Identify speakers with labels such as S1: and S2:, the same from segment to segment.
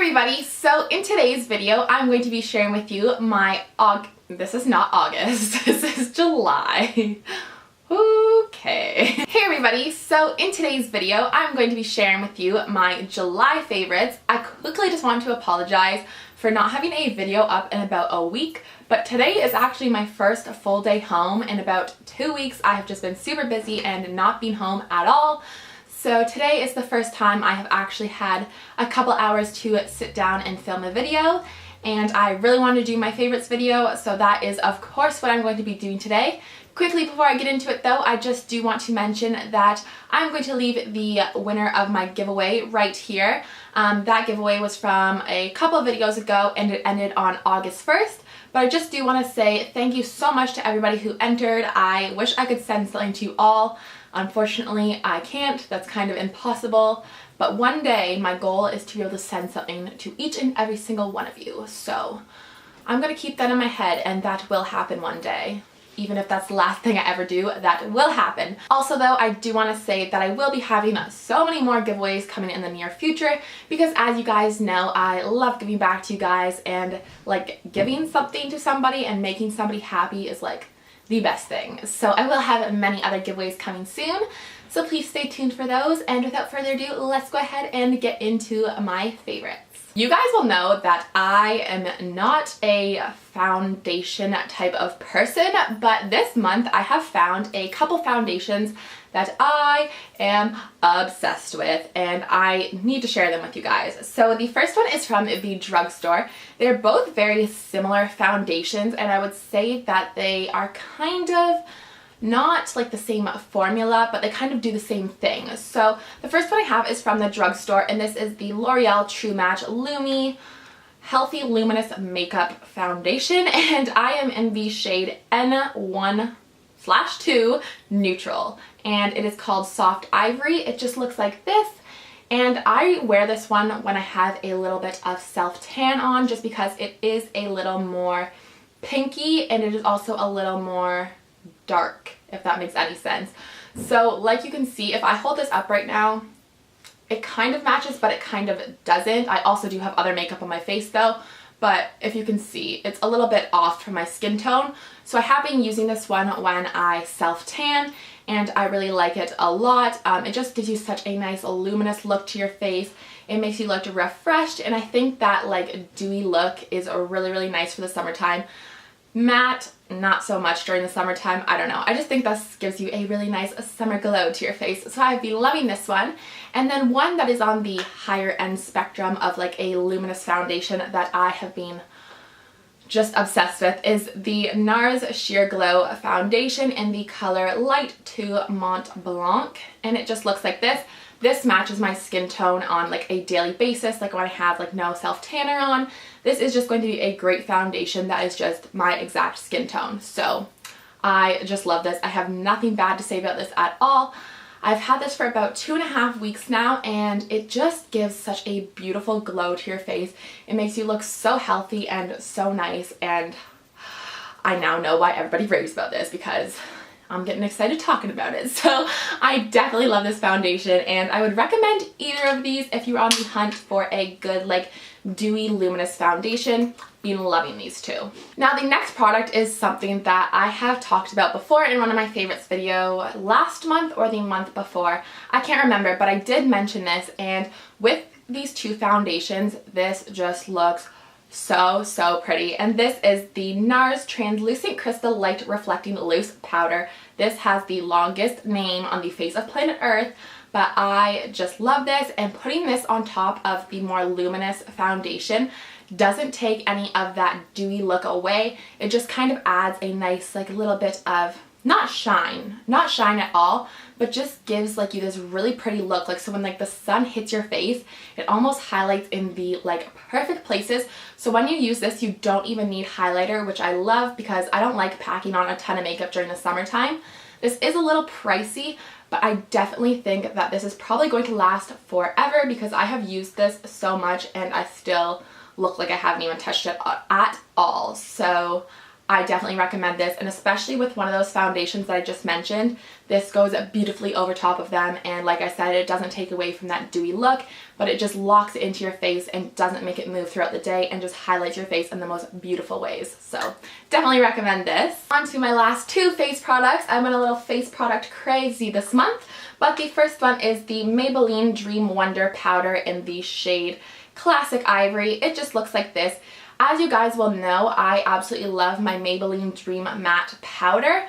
S1: everybody, so in today's video I'm going to be sharing with you my this is not August, this is July. Okay. Hey everybody, so in today's video I'm going to be sharing with you my July favorites. I quickly just want to apologize for not having a video up in about a week, but today is actually my first full day home. In about 2 weeks I have just been super busy and not been home at all. So today is the first time I have actually had a couple hours to sit down and film a video, and I really wanted to do my favorites video, so that is of course what I'm going to be doing today. Quickly before I get into it though, I just do want to mention that I'm going to leave the winner of my giveaway right here. That giveaway was from a couple of videos ago and it ended on August 1st. But I just do want to say thank you so much to everybody who entered. I wish I could send something to you all. Unfortunately, I can't. That's kind of impossible. But one day, my goal is to be able to send something to each and every single one of you. So I'm going to keep that in my head, and that will happen one day. Even if that's the last thing I ever do, that will happen. Also though, I do want to say that I will be having so many more giveaways coming in the near future, because as you guys know, I love giving back to you guys, and like giving something to somebody and making somebody happy is like the best thing. So I will have many other giveaways coming soon, so please stay tuned for those. And without further ado, let's go ahead and get into my favorites. You guys will know that I am not a foundation type of person, but this month I have found a couple foundations that I am obsessed with, and I need to share them with you guys. So the first one is from the drugstore. They're both very similar foundations, and I would say that they are kind of not like the same formula, but they kind of do the same thing. So the first one I have is from the drugstore, and this is the L'Oreal True Match Lumi Healthy Luminous Makeup Foundation, and I am in the shade N1/2 Neutral, and it is called Soft Ivory. It just looks like this, and I wear this one when I have a little bit of self-tan on, just because it is a little more pinky, and it is also a little more dark, if that makes any sense. So like you can see, if I hold this up right now, it kind of matches, but it kind of doesn't. I also do have other makeup on my face though, but if you can see, it's a little bit off from my skin tone. So I have been using this one when I self-tan, and I really like it a lot. It just gives you such a nice luminous look to your face. It makes you look refreshed, and I think that like dewy look is really, really nice for the summertime. Matte, not so much during the summertime. I don't know. I just think this gives you a really nice summer glow to your face. So I've been loving this one. And then one that is on the higher end spectrum of like a luminous foundation that I have been just obsessed with is the NARS Sheer Glow Foundation in the color Light to Mont Blanc. And it just looks like this. This matches my skin tone on like a daily basis, like when I have like no self-tanner on. This is just going to be a great foundation that is just my exact skin tone. So I just love this. I have nothing bad to say about this at all. I've had this for about 2.5 weeks now, and it just gives such a beautiful glow to your face. It makes you look so healthy and so nice, and I now know why everybody raves about this, because I'm getting excited talking about it. So I definitely love this foundation, and I would recommend either of these if you're on the hunt for a good like dewy luminous foundation. Been loving these two. Now the next product is something that I have talked about before in one of my favorites video last month or the month before. I can't remember, but I did mention this, and with these two foundations, this just looks so pretty. And this is the NARS Translucent Crystal Light Reflecting Loose Powder. This has the longest name on the face of planet Earth, but I just love this, and putting this on top of the more luminous foundation doesn't take any of that dewy look away. It just kind of adds a nice like little bit of not shine at all, but just gives like you this really pretty look. Like so when like the sun hits your face, it almost highlights in the like perfect places. So when you use this, you don't even need highlighter, which I love because I don't like packing on a ton of makeup during the summertime. This is a little pricey, but I definitely think that this is probably going to last forever, because I have used this so much and I still look like I haven't even touched it at all. So I definitely recommend this, and especially with one of those foundations that I just mentioned, this goes beautifully over top of them, and like I said, it doesn't take away from that dewy look, but it just locks it into your face and doesn't make it move throughout the day and just highlights your face in the most beautiful ways. So definitely recommend this. On to my last two face products. I'm in a little face product crazy this month, but the first one is the Maybelline Dream Wonder Powder in the shade Classic Ivory. It just looks like this. As you guys will know, I absolutely love my Maybelline Dream Matte Powder,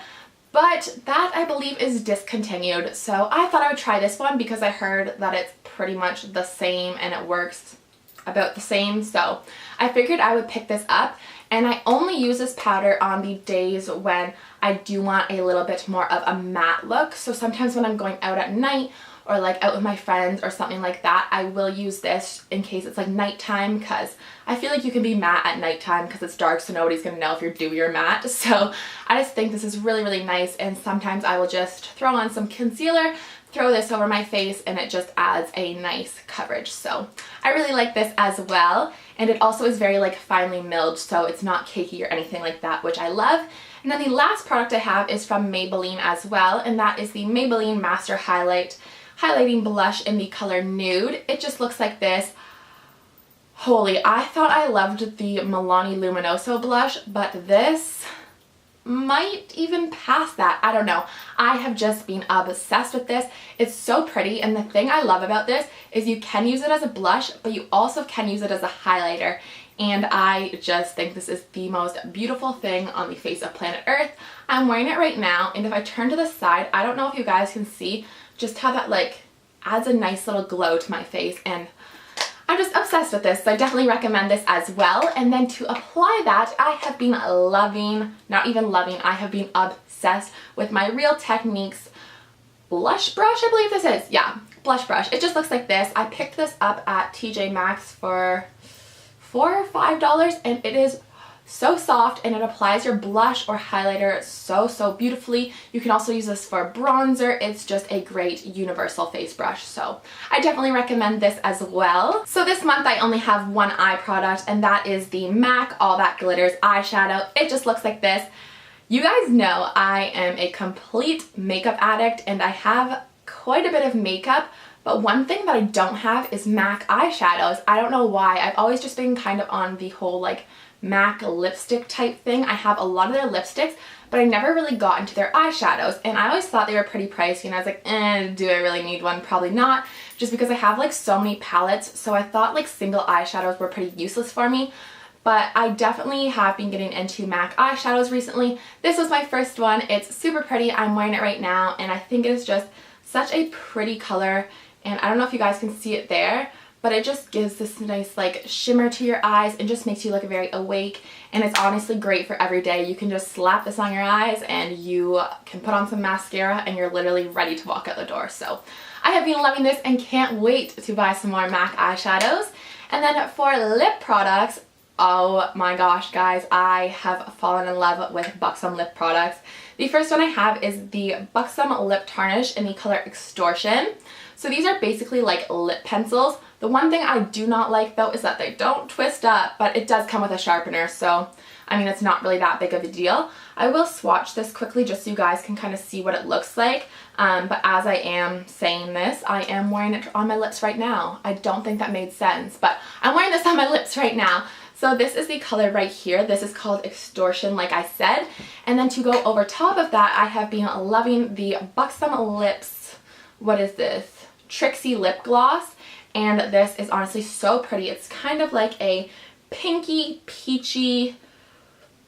S1: but that I believe is discontinued. So I thought I would try this one because I heard that it's pretty much the same and it works about the same. So I figured I would pick this up, and I only use this powder on the days when I do want a little bit more of a matte look. So sometimes when I'm going out at night or like out with my friends or something like that, I will use this in case it's like nighttime, because I feel like you can be matte at nighttime because it's dark, so nobody's gonna know if you're dewy or matte. So I just think this is really, really nice, and sometimes I will just throw on some concealer, throw this over my face, and it just adds a nice coverage. So I really like this as well, and it also is very like finely milled, so it's not cakey or anything like that, which I love. And then the last product I have is from Maybelline as well, and that is the Maybelline Master Highlighting Blush in the color Nude. It just looks like this. Holy, I thought I loved the Milani Luminoso blush, but this might even pass that. I don't know. I have just been obsessed with this. It's so pretty, and the thing I love about this is you can use it as a blush, but you also can use it as a highlighter. And I just think this is the most beautiful thing on the face of planet Earth. I'm wearing it right now, and if I turn to the side, I don't know if you guys can see just how that like adds a nice little glow to my face, and I'm just obsessed with this, so I definitely recommend this as well. And then to apply that, I have been loving, not even loving, I have been obsessed with my Real Techniques blush brush, I believe this is. Yeah, blush brush. It just looks like this. I picked this up at TJ Maxx for $4 or $5, and it is so soft, and it applies your blush or highlighter so beautifully. You can also use this for bronzer. It's just a great universal face brush, so I definitely recommend this as well. So this month I only have one eye product, and that is the MAC All That Glitters eyeshadow. It just looks like this. You guys know I am a complete makeup addict, and I have quite a bit of makeup, but one thing that I don't have is MAC eyeshadows. I don't know why. I've always just been kind of on the whole like MAC lipstick type thing. I have a lot of their lipsticks, but I never really got into their eyeshadows, and I always thought they were pretty pricey, and I was like, do I really need one? Probably not, just because I have like so many palettes, so I thought like single eyeshadows were pretty useless for me. But I definitely have been getting into MAC eyeshadows recently. This was my first one. It's super pretty. I'm wearing it right now, and I think it is just such a pretty color, and I don't know if you guys can see it there, but it just gives this nice like shimmer to your eyes and just makes you look very awake, and it's honestly great for every day. You can just slap this on your eyes and you can put on some mascara and you're literally ready to walk out the door. So I have been loving this and can't wait to buy some more MAC eyeshadows. And then for lip products, oh my gosh guys, I have fallen in love with Buxom lip products. The first one I have is the Buxom Lip Tarnish in the color Extortion. So these are basically like lip pencils. The one thing I do not like though is that they don't twist up, but it does come with a sharpener, so I mean it's not really that big of a deal. I will swatch this quickly just so you guys can kind of see what it looks like, but as I am saying this, I am wearing it on my lips right now. I don't think that made sense, but I'm wearing this on my lips right now. So this is the color right here. This is called Extortion, like I said. And then to go over top of that, I have been loving the Buxom Lips, what is this? Trixie Lip Gloss. And this is honestly so pretty. It's kind of like a pinky, peachy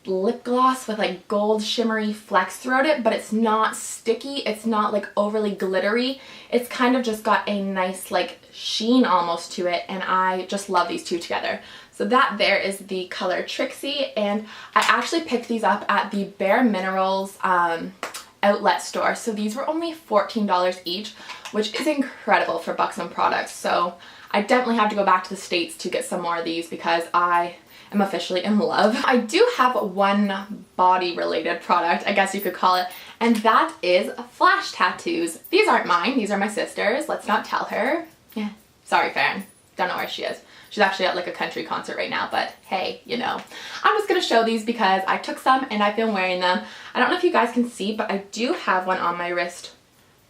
S1: lip gloss with like gold shimmery flecks throughout it, but it's not sticky. It's not like overly glittery. It's kind of just got a nice like sheen almost to it, and I just love these two together. So that there is the color Trixie, and I actually picked these up at the Bare Minerals outlet store. So these were only $14 each, which is incredible for Buxom products. So I definitely have to go back to the States to get some more of these because I am officially in love. I do have one body related product, I guess you could call it, and that is flash tattoos. These aren't mine, these are my sister's. Let's not tell her. Yeah, sorry Farron, don't know where she is. She's actually at like a country concert right now, but hey, you know. I'm just gonna show these because I took some and I've been wearing them. I don't know if you guys can see, but I do have one on my wrist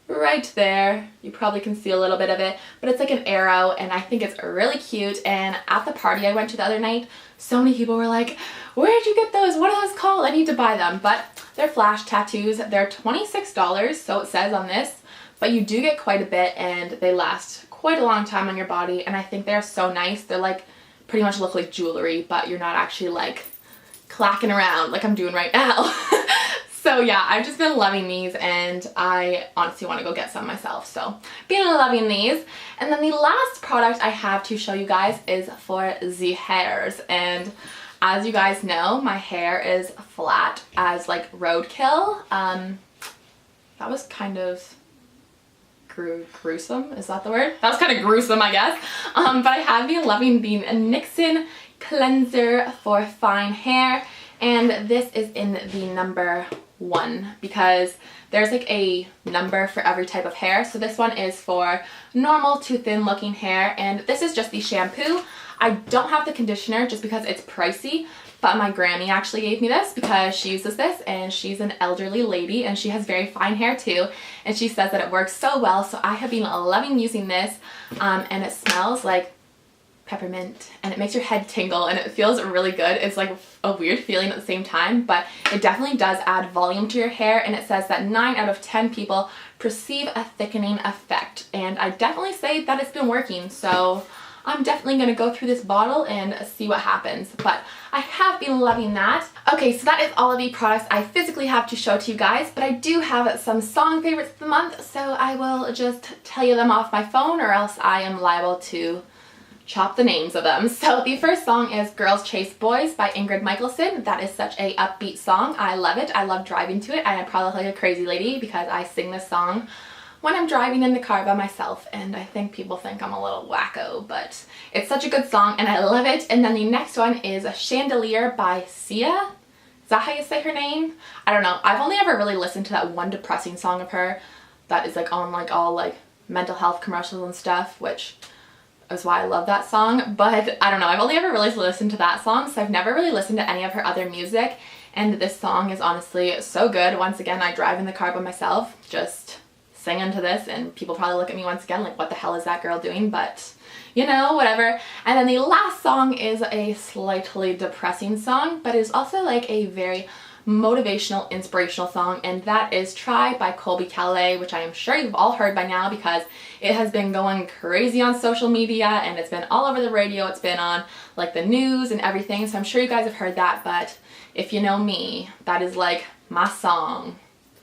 S1: right there. You probably can see a little bit of it, but it's like an arrow and I think it's really cute. And at the party I went to the other night, so many people were like, where'd you get those? What are those called? I need to buy them. But they're flash tattoos. They're $26, so it says on this, but you do get quite a bit and they last quite a long time on your body, and I think they're so nice. They're like pretty much look like jewelry, but you're not actually like clacking around like I'm doing right now. So yeah, I've just been loving these and I honestly want to go get some myself. So been loving these. And then the last product I have to show you guys is for the hairs. And as you guys know, my hair is flat as like roadkill. That was kind of gruesome, is that the word? That was kind of gruesome, I guess. But I have been loving the Nixon cleanser for fine hair, and this is in the number 1 because there's like a number for every type of hair. So this one is for normal to thin looking hair, and this is just the shampoo. I don't have the conditioner just because it's pricey, but my Grammy actually gave me this because she uses this and she's an elderly lady and she has very fine hair too, and she says that it works so well. So I have been loving using this, and it smells like peppermint and it makes your head tingle and it feels really good. It's like a weird feeling at the same time, but it definitely does add volume to your hair, and it says that 9 out of 10 people perceive a thickening effect, and I definitely say that it's been working. So I'm definitely going to go through this bottle and see what happens, but I have been loving that. Okay, so that is all of the products I physically have to show to you guys, but I do have some song favorites of the month, so I will just tell you them off my phone or else I am liable to chop the names of them. So the first song is Girls Chase Boys by Ingrid Michaelson. That is such a upbeat song. I love it. I love driving to it. I probably look like a crazy lady because I sing this song when I'm driving in the car by myself, and I think people think I'm a little wacko, but it's such a good song and I love it. And then the next one is Chandelier by Sia. Is that how you say her name? I don't know. I've only ever really listened to that one depressing song of her that is like on like all like mental health commercials and stuff, which is why I love that song. But I don't know, I've only ever really listened to that song, so I've never really listened to any of her other music, and this song is honestly so good. Once again, I drive in the car by myself just singing to this, and people probably look at me once again like, what the hell is that girl doing? But you know, whatever. And then the last song is a slightly depressing song, but it's also like a very motivational, inspirational song, and that is Try by Colbie Caillat, which I am sure you've all heard by now because it has been going crazy on social media and it's been all over the radio. It's been on like the news and everything, so I'm sure you guys have heard that. But if you know me, that is like my song.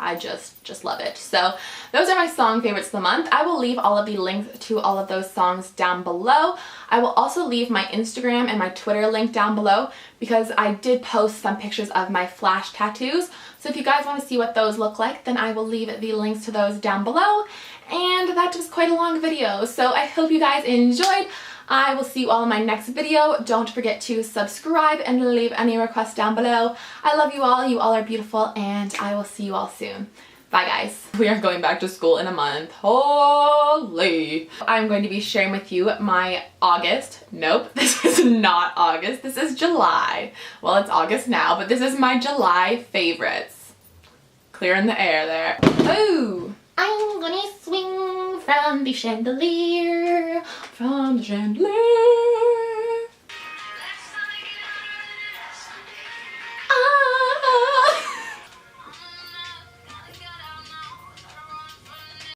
S1: I just love it. So those are my song favorites of the month. I will leave all of the links to all of those songs down below. I will also leave my Instagram and my Twitter link down below because I did post some pictures of my flash tattoos. So if you guys want to see what those look like, then I will leave the links to those down below. And that was quite a long video, so I hope you guys enjoyed. I will see you all in my next video. Don't forget to subscribe and leave any requests down below. I love you all are beautiful, and I will see you all soon. Bye guys. We are going back to school in a month. Holy! I'm going to be sharing with you my August. Nope, this is not August. This is July. Well, it's August now, but this is my July favorites. Clearing the air there. Ooh! I'm gonna swing from the chandelier, from the chandelier.